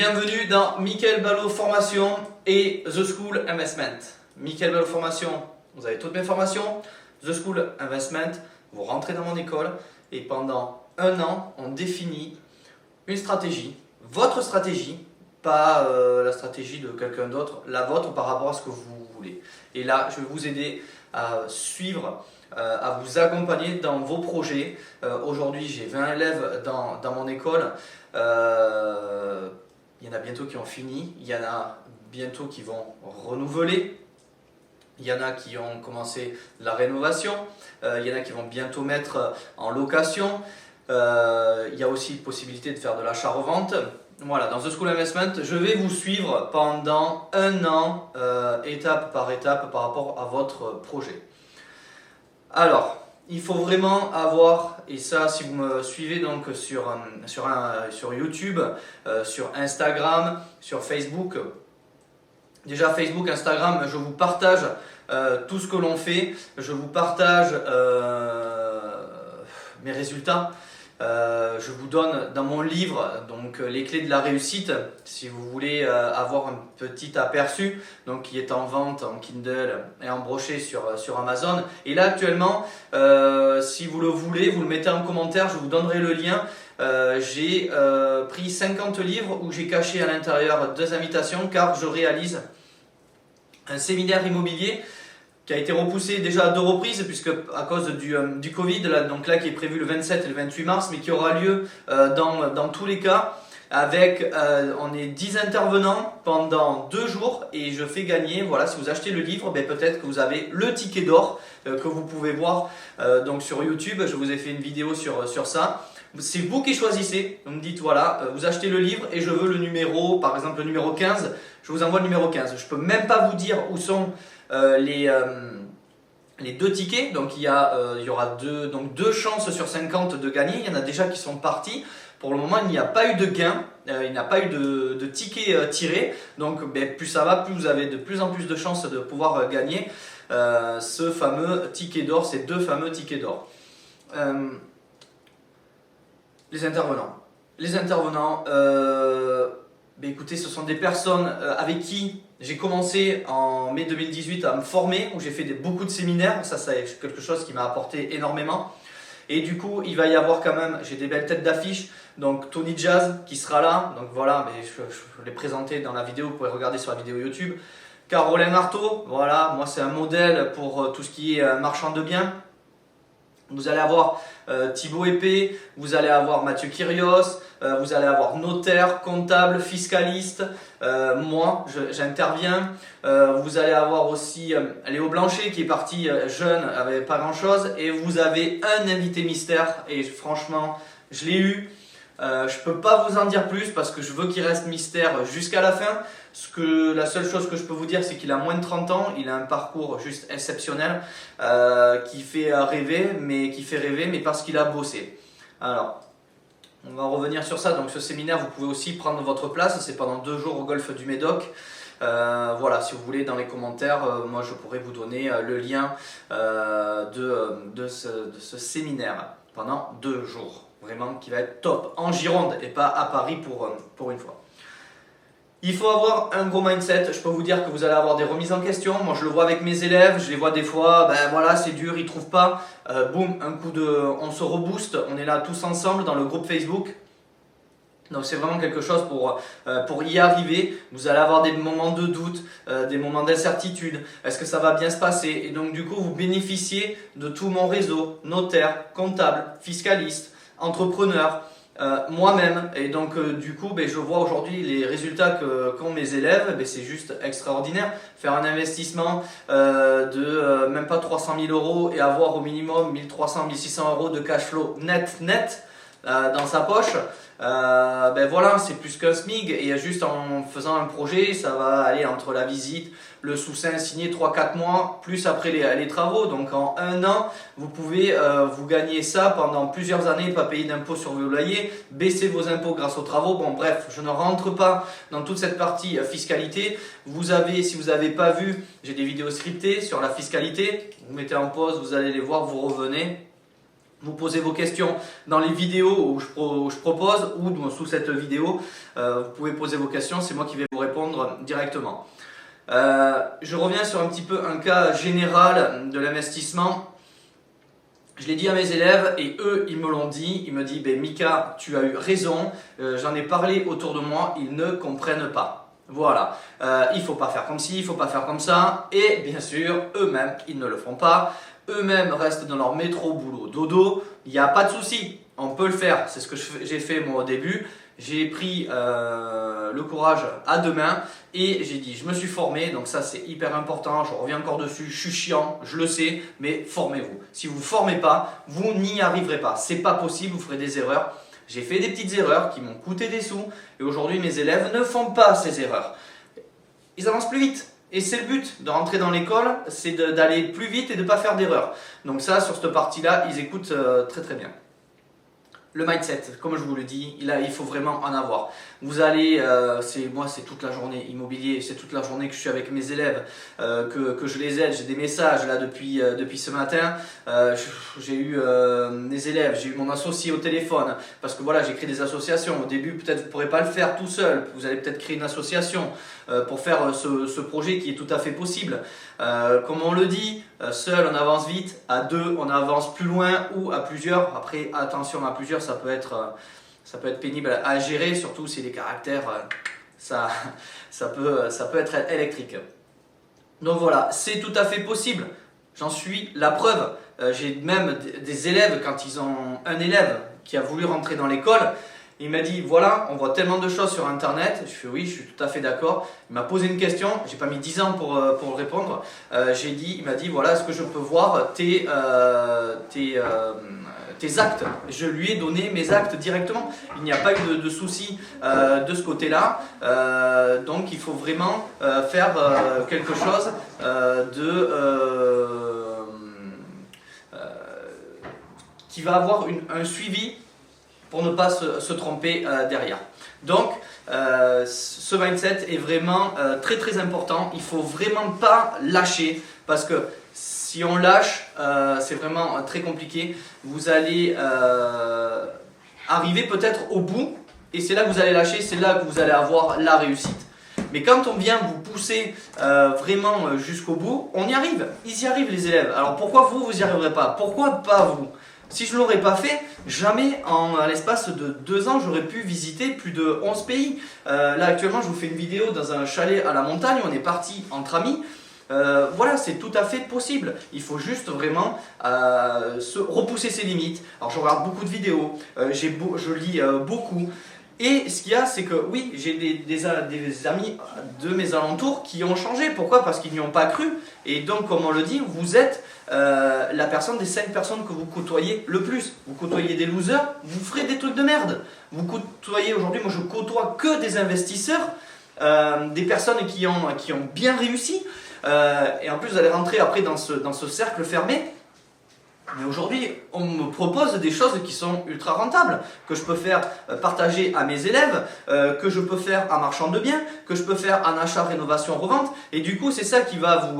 Bienvenue dans Mickaël Ballot Formation et The School Investment. Mickaël Ballot Formation, vous avez toutes mes formations. The School Investment, vous rentrez dans mon école et pendant un an, on définit une stratégie, votre stratégie, pas la stratégie de quelqu'un d'autre, la vôtre par rapport à ce que vous voulez. Et là, je vais vous aider à suivre, à vous accompagner dans vos projets. Aujourd'hui, j'ai 20 élèves dans mon école. Il y en a bientôt qui ont fini, il y en a bientôt qui vont renouveler, il y en a qui ont commencé la rénovation, il y en a qui vont bientôt mettre en location. Il y a aussi possibilité de faire de l'achat-revente. Voilà, dans The School Investment, je vais vous suivre pendant un an, étape par rapport à votre projet. Alors, il faut vraiment avoir, et ça si vous me suivez donc sur YouTube, sur Instagram, sur Facebook, déjà Facebook, Instagram, je vous partage tout ce que l'on fait, je vous partage mes résultats. Je vous donne dans mon livre donc les clés de la réussite si vous voulez avoir un petit aperçu, donc qui est en vente en Kindle et en brochet sur Amazon. Et là actuellement, si vous le voulez, vous le mettez en commentaire, je vous donnerai le lien. J'ai pris 50 livres où j'ai caché à l'intérieur 2 invitations car je réalise un séminaire immobilier qui a été repoussé déjà à 2 reprises puisque à cause du Covid, donc là qui est prévu le 27 et le 28 mars, mais qui aura lieu dans tous les cas avec, on est 10 intervenants pendant 2 jours et je fais gagner, voilà, si vous achetez le livre, peut-être que vous avez le ticket d'or que vous pouvez voir donc sur YouTube, je vous ai fait une vidéo sur ça. C'est vous qui choisissez, vous me dites voilà, vous achetez le livre et je veux le numéro, par exemple le numéro 15, je vous envoie le numéro 15. Je ne peux même pas vous dire où sont les 2 tickets, donc il y aura 2 chances sur 50 de gagner, il y en a déjà qui sont partis. Pour le moment, il n'y a pas eu de gain, il n'y a pas eu de tickets tirés, donc plus ça va, plus vous avez de plus en plus de chances de pouvoir gagner ce fameux ticket d'or, ces 2 fameux tickets d'or. Les intervenants, écoutez, ce sont des personnes avec qui j'ai commencé en mai 2018 à me former, où j'ai fait beaucoup de séminaires, ça c'est quelque chose qui m'a apporté énormément. Et du coup, il va y avoir quand même, j'ai des belles têtes d'affiche, donc Tony Jazz qui sera là, donc voilà, je l'ai présenté dans la vidéo, vous pouvez regarder sur la vidéo YouTube. Caroline Artaud, voilà, moi c'est un modèle pour tout ce qui est marchand de biens. Vous allez avoir Thibaut Épée, vous allez avoir Mathieu Kyrios, vous allez avoir notaire, comptable, fiscaliste, moi j'interviens. Vous allez avoir aussi Léo Blanchet qui est parti jeune avec pas grand chose. Et vous avez un invité mystère et franchement je l'ai eu. Je peux pas vous en dire plus parce que je veux qu'il reste mystère jusqu'à la fin. La seule chose que je peux vous dire, c'est qu'il a moins de 30 ans, il a un parcours juste exceptionnel qui fait rêver, mais parce qu'il a bossé. Alors, on va revenir sur ça. Donc ce séminaire, vous pouvez aussi prendre votre place, c'est pendant 2 jours au golfe du Médoc. Voilà, si vous voulez, dans les commentaires, moi je pourrais vous donner le lien de ce séminaire pendant 2 jours. Vraiment qui va être top en Gironde et pas à Paris pour une fois. Il faut avoir un gros mindset. Je peux vous dire que vous allez avoir des remises en question. Moi je le vois avec mes élèves, je les vois des fois, voilà, c'est dur, ils ne trouvent pas. Boum, on se rebooste, on est là tous ensemble dans le groupe Facebook. Donc c'est vraiment quelque chose pour y arriver. Vous allez avoir des moments de doute, des moments d'incertitude. Est-ce que ça va bien se passer? Et donc du coup vous bénéficiez de tout mon réseau, notaire, comptable, fiscaliste, entrepreneur, moi-même. Et donc du coup je vois aujourd'hui les résultats qu'ont mes élèves, c'est juste extraordinaire. Faire un investissement de même pas 300 000 euros et avoir au minimum 1300, 1600 euros de cash flow net dans sa poche. Voilà, c'est plus qu'un SMIG et juste en faisant un projet, ça va aller entre la visite, le sous-seing signé 3-4 mois, plus après les travaux. Donc en un an, vous pouvez vous gagner ça pendant plusieurs années, pas payer d'impôts sur vos loyers, baisser vos impôts grâce aux travaux. Bon bref, je ne rentre pas dans toute cette partie fiscalité. Si vous n'avez pas vu, j'ai des vidéos scriptées sur la fiscalité. Vous mettez en pause, vous allez les voir, vous revenez. Vous posez vos questions dans les vidéos où je propose ou sous cette vidéo. Vous pouvez poser vos questions, c'est moi qui vais vous répondre directement. Je reviens sur un petit peu un cas général de l'investissement. Je l'ai dit à mes élèves et eux, ils me l'ont dit. Ils me disent ben, Mika, tu as eu raison, j'en ai parlé autour de moi, ils ne comprennent pas. Voilà, il ne faut pas faire comme ci, il ne faut pas faire comme ça. Et bien sûr, eux-mêmes, ils ne le font pas. Eux-mêmes restent dans leur métro, boulot, dodo. Il n'y a pas de souci, on peut le faire. C'est ce que j'ai fait moi au début. J'ai pris le courage à deux mains et j'ai dit je me suis formé, donc ça c'est hyper important, je reviens encore dessus, je suis chiant, je le sais, mais formez-vous. Si vous ne vous formez pas, vous n'y arriverez pas, c'est pas possible, vous ferez des erreurs. J'ai fait des petites erreurs qui m'ont coûté des sous et aujourd'hui mes élèves ne font pas ces erreurs. Ils avancent plus vite. Et c'est le but de rentrer dans l'école, c'est d'aller plus vite et de ne pas faire d'erreurs. Donc ça, sur cette partie-là, ils écoutent très très bien. Le mindset, comme je vous le dis, il faut vraiment en avoir. Vous allez, moi c'est toute la journée immobilier, c'est toute la journée que je suis avec mes élèves, que je les aide. J'ai des messages là depuis ce matin. J'ai eu des élèves, j'ai eu mon associé au téléphone parce que voilà, j'ai créé des associations. Au début, peut-être vous ne pourrez pas le faire tout seul. Vous allez peut-être créer une association pour faire ce projet qui est tout à fait possible. Comme on le dit, seul on avance vite, à deux on avance plus loin ou à plusieurs. Après, attention, à plusieurs ça peut être pénible à gérer, surtout si les caractères, ça peut être électrique. Donc voilà, c'est tout à fait possible. J'en suis la preuve. J'ai même des élèves, quand ils ont un élève qui a voulu rentrer dans l'école, il m'a dit voilà, on voit tellement de choses sur internet. Je fais oui, je suis tout à fait d'accord. Il m'a posé une question, j'ai pas mis 10 ans pour répondre. Il m'a dit voilà, est-ce que je peux voir tes actes. Je lui ai donné mes actes directement. Il n'y a pas eu de souci de ce côté-là. Donc il faut vraiment faire quelque chose qui va avoir un suivi pour ne pas se tromper derrière. Donc, ce mindset est vraiment très très important. Il ne faut vraiment pas lâcher parce que si on lâche, c'est vraiment très compliqué. Vous allez arriver peut-être au bout et c'est là que vous allez lâcher, c'est là que vous allez avoir la réussite. Mais quand on vient vous pousser vraiment jusqu'au bout, on y arrive. Ils y arrivent les élèves. Alors pourquoi vous n'y arriverez pas? Pourquoi pas vous? Si je ne l'aurais pas fait, jamais en l'espace de 2 ans, j'aurais pu visiter plus de 11 pays. Là actuellement, je vous fais une vidéo dans un chalet à la montagne, on est parti entre amis. Voilà, c'est tout à fait possible. Il faut juste vraiment repousser ses limites. Alors je regarde beaucoup de vidéos, je lis beaucoup. Et ce qu'il y a, c'est que oui, j'ai des amis de mes alentours qui ont changé. Pourquoi? Parce qu'ils n'y ont pas cru. Et donc, comme on le dit, vous êtes la personne des 5 personnes que vous côtoyez le plus. Vous côtoyez des losers, vous ferez des trucs de merde. Vous côtoyez aujourd'hui, moi je côtoie que des investisseurs, des personnes qui ont bien réussi. Et en plus, vous allez rentrer après dans ce cercle fermé. Mais aujourd'hui, on me propose des choses qui sont ultra rentables, que je peux faire partager à mes élèves, que je peux faire en marchand de biens, que je peux faire en achat, rénovation, revente. Et du coup, c'est ça qui va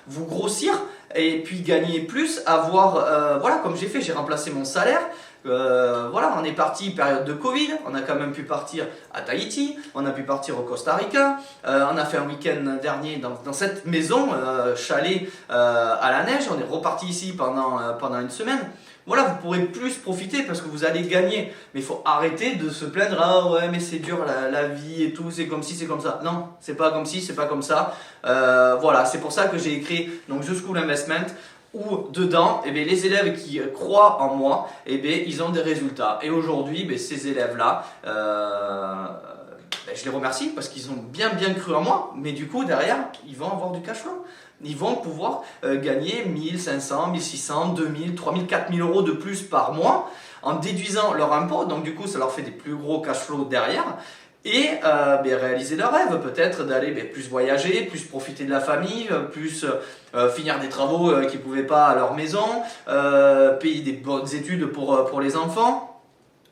vous grossir et puis gagner plus, voilà, comme j'ai fait, j'ai remplacé mon salaire. Voilà, on est parti période de Covid, on a quand même pu partir à Tahiti, on a pu partir au Costa Rica, on a fait un week-end dernier dans cette maison, chalet à la neige, on est reparti ici pendant une semaine. Voilà, vous pourrez plus profiter parce que vous allez gagner. Mais il faut arrêter de se plaindre, ah ouais mais c'est dur la vie et tout, c'est comme ci, c'est comme ça. Non, c'est pas comme ci, c'est pas comme ça. Voilà, c'est pour ça que j'ai écrit donc The School Investment, où dedans, les élèves qui croient en moi, ils ont des résultats. Et aujourd'hui, ces élèves-là, je les remercie parce qu'ils ont bien cru en moi, mais du coup, derrière, ils vont avoir du cash flow. Ils vont pouvoir gagner 1500, 1600, 2000, 3000, 4000 euros de plus par mois en déduisant leur impôt. Donc du coup, ça leur fait des plus gros cash flow derrière. Et réaliser leur rêve, peut-être d'aller plus voyager, plus profiter de la famille, plus finir des travaux qu'ils ne pouvaient pas à leur maison, payer des bonnes études pour les enfants.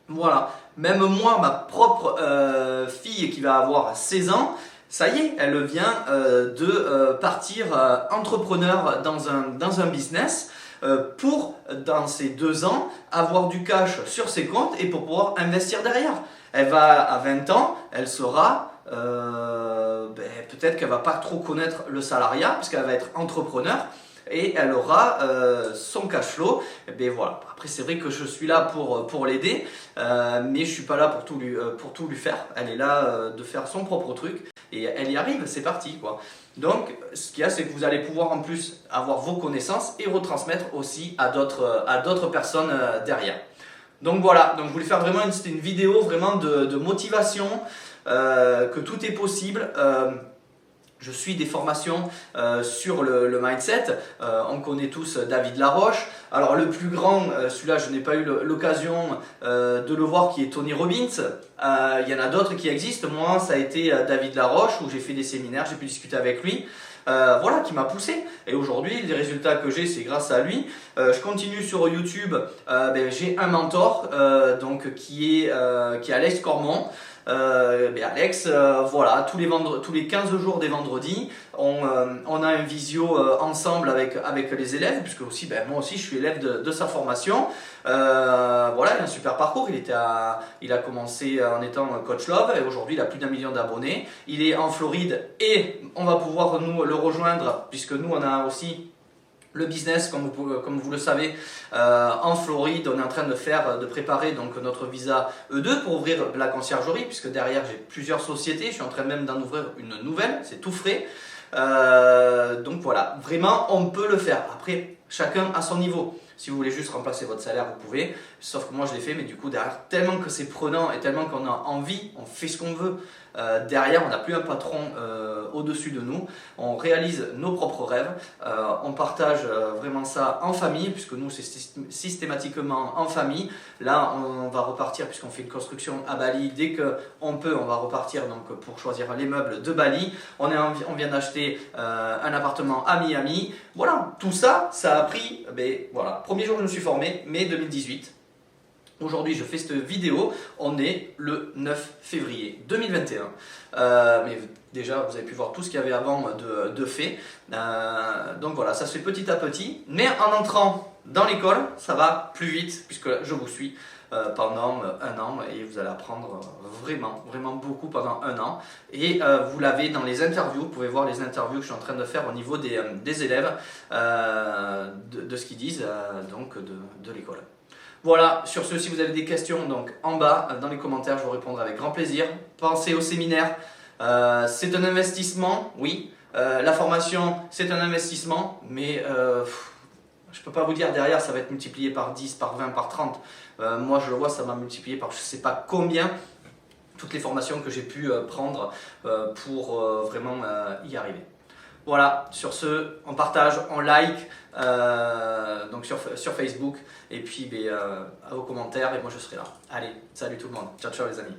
Voilà, même moi, ma propre fille qui va avoir 16 ans, ça y est, elle vient de partir entrepreneur dans un business. pour, dans ces 2 ans, avoir du cash sur ses comptes et pour pouvoir investir derrière. Elle va, à 20 ans, elle sera, peut-être qu'elle va pas trop connaître le salariat, puisqu'elle va être entrepreneur, et elle aura son cash flow. Et bien voilà. Après, c'est vrai que je suis là pour l'aider, mais je suis pas là pour tout lui faire. Elle est là de faire son propre truc et elle y arrive, c'est parti quoi. Donc, ce qu'il y a, c'est que vous allez pouvoir en plus avoir vos connaissances et retransmettre aussi à d'autres personnes derrière. Donc voilà, donc je voulais faire vraiment c'était une vidéo vraiment de motivation, que tout est possible. Je suis des formations sur le mindset. On connaît tous David Laroche. Alors le plus grand, celui-là je n'ai pas eu l'occasion de le voir, qui est Tony Robbins. Il y en a d'autres qui existent. Moi ça a été David Laroche, où j'ai fait des séminaires, j'ai pu discuter avec lui. Voilà, qui m'a poussé. Et aujourd'hui, les résultats que j'ai, c'est grâce à lui. Je continue sur YouTube. J'ai un mentor qui est Alex Cormont. Alex, voilà, tous les 15 jours des vendredis, on a un visio ensemble avec les élèves, puisque aussi, moi aussi je suis élève de sa formation. Voilà, il a un super parcours. Il a commencé en étant coach love et aujourd'hui il a plus d'1 million d'abonnés. Il est en Floride et on va pouvoir nous le rejoindre, puisque nous on a aussi le business, comme vous le savez, en Floride. On est en train de préparer donc notre visa E2 pour ouvrir la conciergerie, puisque derrière j'ai plusieurs sociétés. Je suis en train même d'en ouvrir une nouvelle, c'est tout frais. Donc voilà, vraiment on peut le faire. Après, chacun à son niveau. Si vous voulez juste remplacer votre salaire, vous pouvez. Sauf que moi je l'ai fait, mais du coup derrière, tellement que c'est prenant et tellement qu'on a envie, on fait ce qu'on veut. Derrière, on n'a plus un patron au-dessus de nous. On réalise nos propres rêves. On partage vraiment ça en famille, puisque nous c'est systématiquement en famille. Là, on va repartir, puisqu'on fait une construction à Bali. Dès qu'on peut, on va repartir donc, pour choisir les meubles de Bali. On vient d'acheter un appartement à Miami. Voilà, tout ça, ça a pris, voilà, premier jour je me suis formé, mai 2018. Aujourd'hui, je fais cette vidéo, on est le 9 février 2021. Mais déjà, vous avez pu voir tout ce qu'il y avait avant de fait. Donc voilà, ça se fait petit à petit. Mais en entrant dans l'école, ça va plus vite, puisque je vous suis pendant 1 an et vous allez apprendre vraiment, vraiment beaucoup pendant 1 an. Et vous l'avez dans les interviews, vous pouvez voir les interviews que je suis en train de faire au niveau des élèves, de ce qu'ils disent donc de l'école. Voilà, sur ce, si vous avez des questions, donc en bas, dans les commentaires, je vous répondrai avec grand plaisir. Pensez au séminaire, c'est un investissement, oui. La formation, c'est un investissement, mais je ne peux pas vous dire derrière, ça va être multiplié par 10, par 20, par 30. Moi, je le vois, ça m'a multiplié par je ne sais pas combien, toutes les formations que j'ai pu prendre pour vraiment y arriver. Voilà, sur ce, on partage, on like donc sur Facebook et puis à vos commentaires et moi je serai là. Allez, salut tout le monde, ciao ciao les amis.